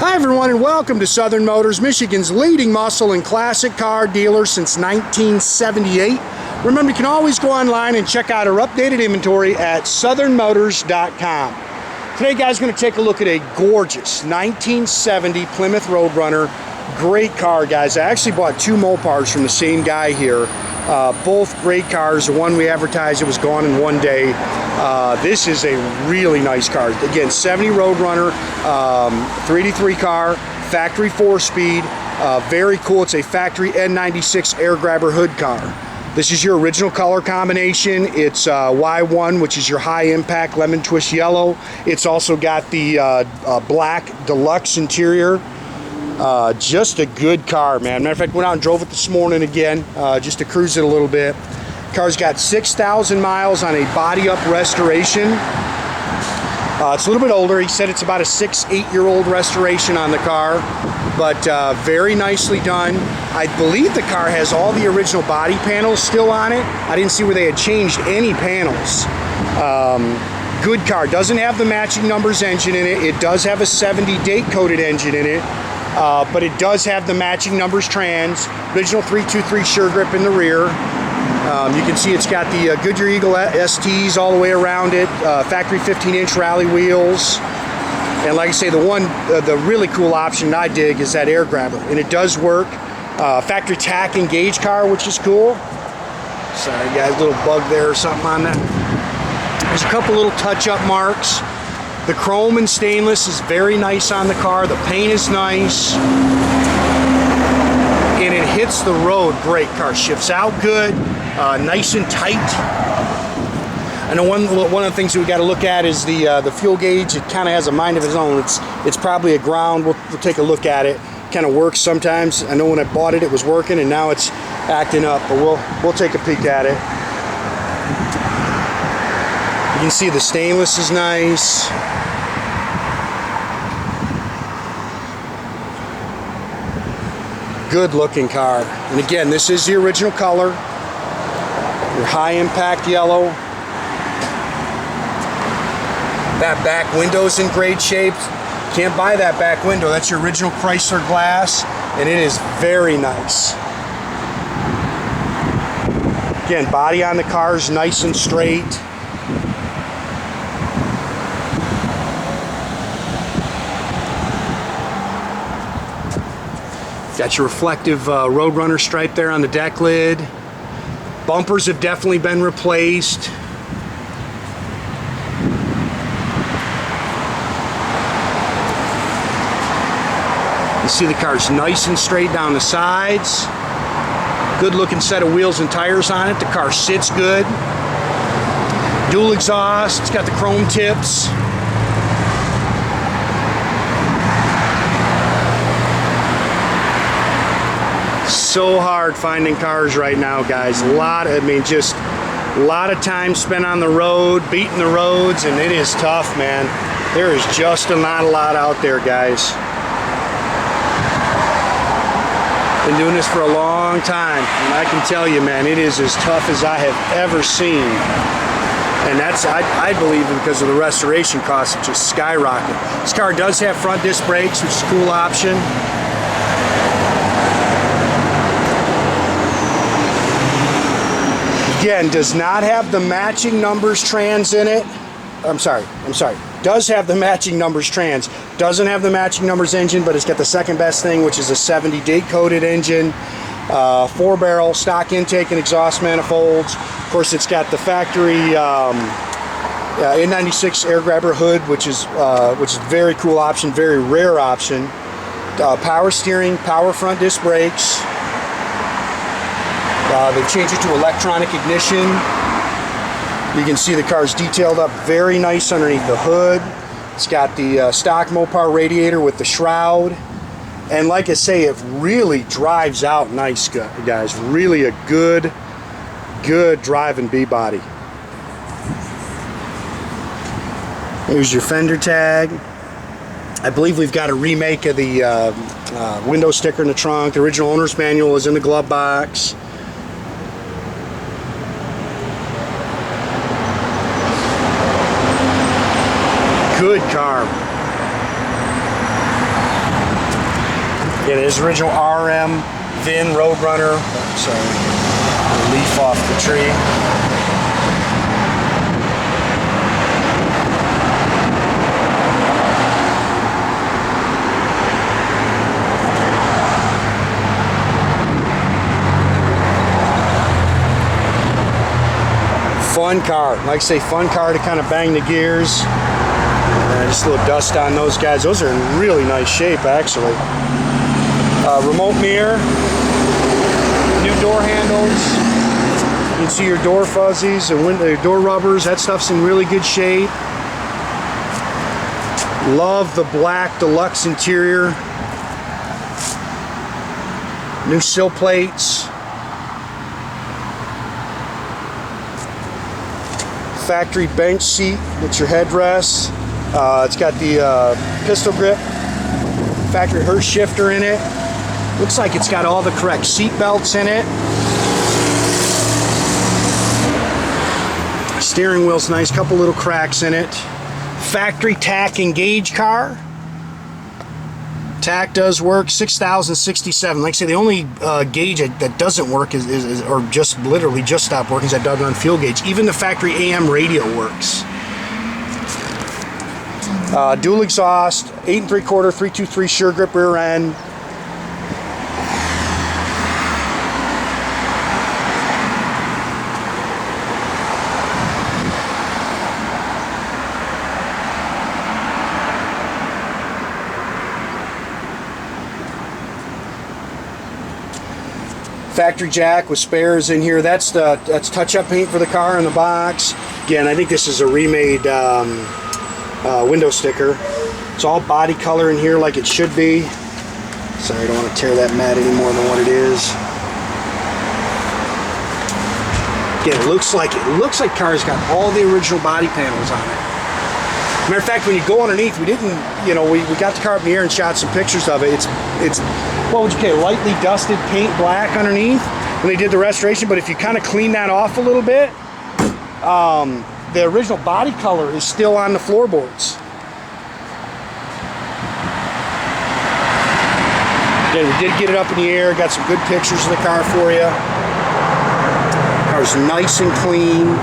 Hi everyone, and welcome to Southern Motors, Michigan's leading muscle and classic car dealer since 1978. Remember, you can always go online and check out our updated inventory at southernmotors.com. Today, guys, going to take a look at a gorgeous 1970 Plymouth Roadrunner. Great car, guys. I actually bought two Mopars from the same guy here. Both great cars. The one we advertised, it was gone in one day. This is a really nice car. Again, 70 Roadrunner, 383 car, factory 4-speed. Very cool. It's a factory N96 Air Grabber hood car. This is your original color combination. It's Y1, which is your high impact lemon twist yellow. It's also got the black deluxe interior. Just a good car, man. Matter of fact, went out and drove it this morning again, just to cruise it a little bit. Car's got 6,000 miles on a body-up restoration. It's a little bit older. He said it's about a 6-8-year-old restoration on the car, but very nicely done. I believe the car has all the original body panels still on it. I didn't see where they had changed any panels. Good car. Doesn't have the matching numbers engine in it. It does have a 70 date-coded engine in it. But it does have the matching numbers trans, original 323 sure grip in the rear. You can see it's got the Goodyear Eagle STs all the way around it, factory 15-inch rally wheels. And like I say, the really cool option I dig is that air grabber, and it does work. Factory tach and gauge car, which is cool. Sorry guys, little bug there or something on that. There's a couple little touch-up marks. The chrome and stainless is very nice on the car. The paint is nice. And it hits the road great. Car shifts out good, nice and tight. I know one of the things that we got to look at is the fuel gauge. It kind of has a mind of its own. It's probably a ground. We'll take a look at it. Kind of works sometimes. I know when I bought it, it was working, and now it's acting up. But we'll take a peek at it. You can see the stainless is nice. Good looking car. And again, this is the original color. Your high impact yellow. That back window's in great shape. Can't buy that back window. That's your original Chrysler glass, and it is very nice. Again, body on the car is nice and straight. Got your reflective Roadrunner stripe there on the deck lid. Bumpers have definitely been replaced. You see the car's nice and straight down the sides. Good looking set of wheels and tires on it. The car sits good. Dual exhaust. It's got the chrome tips. So hard finding cars right now, guys. Just a lot of time spent on the road, beating the roads, and it is tough, man. There is just not a lot out there, guys. Been doing this for a long time, and I can tell you, man, it is as tough as I have ever seen. And that's, I believe, because of the restoration costs, which just skyrocket. This car does have front disc brakes, which is a cool option. Again, does not have the matching numbers trans in it. I'm sorry. Does have the matching numbers trans. Doesn't have the matching numbers engine, but it's got the second best thing, which is a 70 date-coded engine. 4-barrel stock intake and exhaust manifolds. Of course, it's got the factory N96 Air Grabber hood, which is a very cool option, very rare option. Power steering, power front disc brakes. They've changed it to electronic ignition. You can see the car's detailed up very nice underneath the hood. It's got the stock Mopar radiator with the shroud. And like I say, it really drives out nice, guys. Really a good driving B-body. Here's your fender tag. I believe we've got a remake of the window sticker in the trunk. The original owner's manual is in the glove box. Good car. Yeah, it is original RM VIN Roadrunner. So a leaf off the tree. Fun car, like I say, fun car to kind of bang the gears. Just a little dust on those guys. Those are in really nice shape, actually. Remote mirror, new door handles. You can see your door fuzzies and door rubbers. That stuff's in really good shape. Love the black deluxe interior. New sill plates. Factory bench seat with your headrest. It's got the pistol grip, factory Hurst shifter in it. Looks like it's got all the correct seat belts in it. Steering wheel's nice, couple little cracks in it. Factory tach and gauge car. Tach does work, 6,067. Like I say, the only gauge that doesn't work is or just literally just stopped working is that doggone fuel gauge. Even the factory AM radio works. Dual exhaust, 8 3/4, 323 sure grip rear end. Factory jack with spares in here. That's touch-up paint for the car in the box. Again, I think this is a remade window sticker. It's all body color in here like it should be. Sorry, I don't want to tear that mat any more than what it is. Again, it looks like car's got all the original body panels on it. Matter of fact, when you go underneath, we didn't, you know, we got the car up in the air and shot some pictures of it. It's what would you say, lightly dusted paint black underneath when they did the restoration, but if you kind of clean that off a little bit, the original body color is still on the floorboards. Again, we did get it up in the air, got some good pictures of the car for you. Car's nice and clean.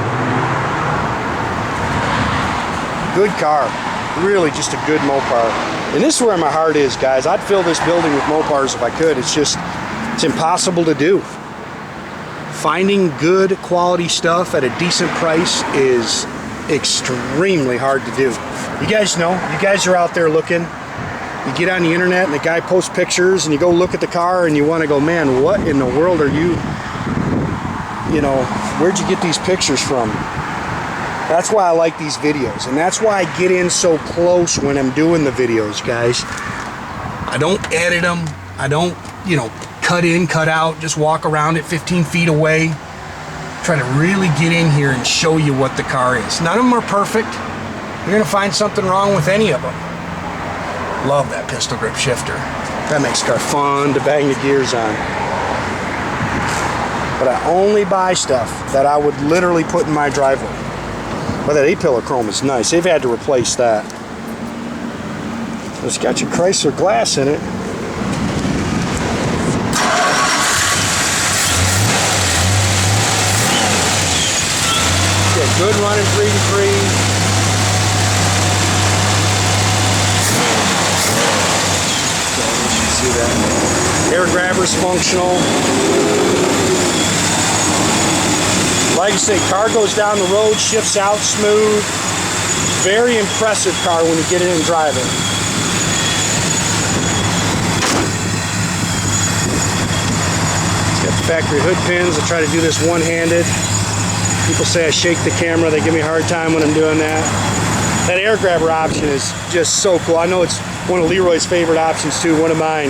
Good car, really just a good Mopar. And this is where my heart is, guys. I'd fill this building with Mopars if I could. It's impossible to do. Finding good quality stuff at a decent price is extremely hard to do. You guys know, you guys are out there looking. You get on the internet and the guy posts pictures and you go look at the car and you want to go, man, what in the world are you know, where'd you get these pictures from? That's why I like these videos, and that's why I get in so close when I'm doing the videos, guys. I don't edit them. I don't, you know, cut in, cut out, just walk around it 15 feet away. Try to really get in here and show you what the car is. None of them are perfect. You're gonna find something wrong with any of them. Love that pistol grip shifter. That makes the car fun to bang the gears on. But I only buy stuff that I would literally put in my driveway. But that A-pillar chrome is nice. They've had to replace that. It's got your Chrysler glass in it. Yeah, good running 3-3. So you should see that. Air grabber's functional. Like I say, car goes down the road, shifts out smooth. Very impressive car when you get in and drive it. It's got the factory hood pins. I try to do this one-handed. People say I shake the camera. They give me a hard time when I'm doing that. That air grabber option is just so cool. I know it's one of Leroy's favorite options too, one of mine.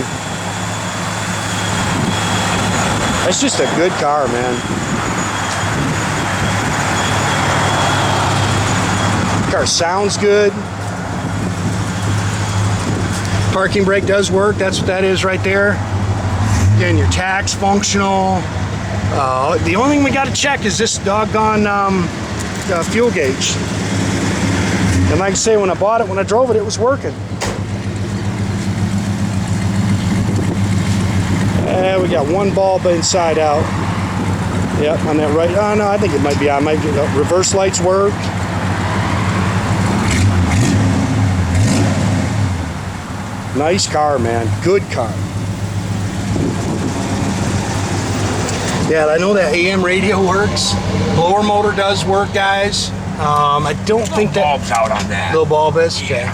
That's just a good car, man. Car sounds good. Parking brake does work. That's what that is right there. Again, your tach's functional. The only thing we got to check is this doggone fuel gauge. And like I say, when I bought it, when I drove it, it was working. we got one bulb inside out. Yep, on that right. Oh no, I think it might be on. Might get reverse lights work. Nice car, man. Good car. Yeah, I know that AM radio works. Blower motor does work, guys. I don't think that bulb's out on that. Little bulb is. Yeah.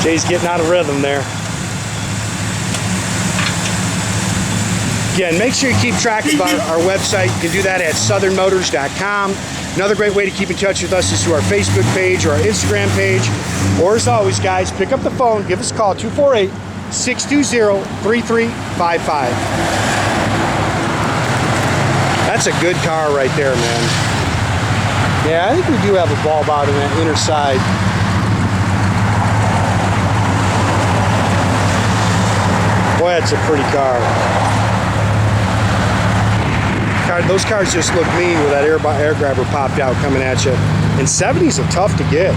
Jay's getting out of rhythm there. Again, make sure you keep track of our website. You can do that at southernmotors.com. Another great way to keep in touch with us is through our Facebook page or our Instagram page. Or as always, guys, pick up the phone, give us a call, 248-620-3355. That's a good car right there, man. Yeah, I think we do have a bulb out in that inner side. Boy, that's a pretty car. Those cars just look mean with that air grabber popped out coming at you. And 70s are tough to get.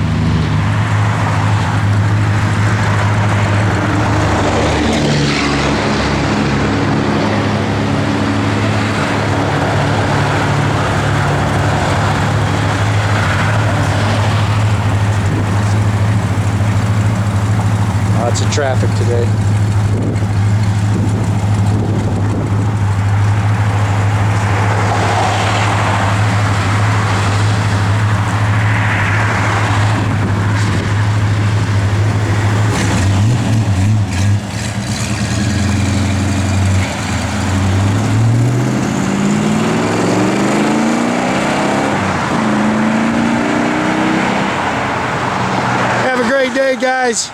Lots of traffic today. Have a great day, guys.